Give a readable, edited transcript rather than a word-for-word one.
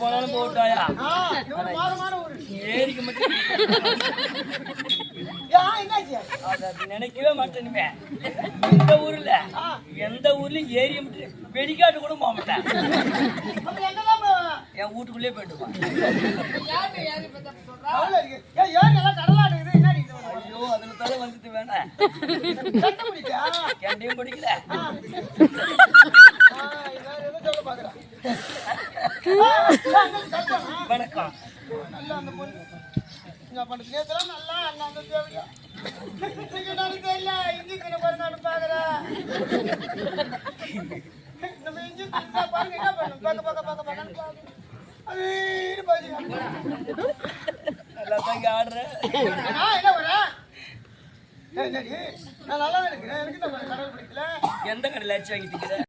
போனாலும் போட்டாயா ஏரிக்கு மட்டும் நினைக்கவே மாட்டேனுமே. எந்த ஊர்லயும் ஏரிய மட்டும் வெடிக்காட்டு கூட போக மாட்டேன். என் வீட்டுக்குள்ளே போயிட்டுவான். ஐயோ அதுல தலை வந்துட்டு வேணாம். கேண்டையும் படிக்கல. வணக்கம். நல்லா அந்த பொண்ணு நல்லா அண்ணா தெரியல இஞ்சி பாருங்க பாக்குற நம்ம இஞ்சி பாருங்க என்ன பண்ணும் நல்லா தான் ஆடுறேன். என்ன வரேன் நான் நல்லா இருக்கிறேன். எனக்கு கடவுள் பிடிக்கல. எந்த கடையில் அடிச்சு வாங்கிட்டு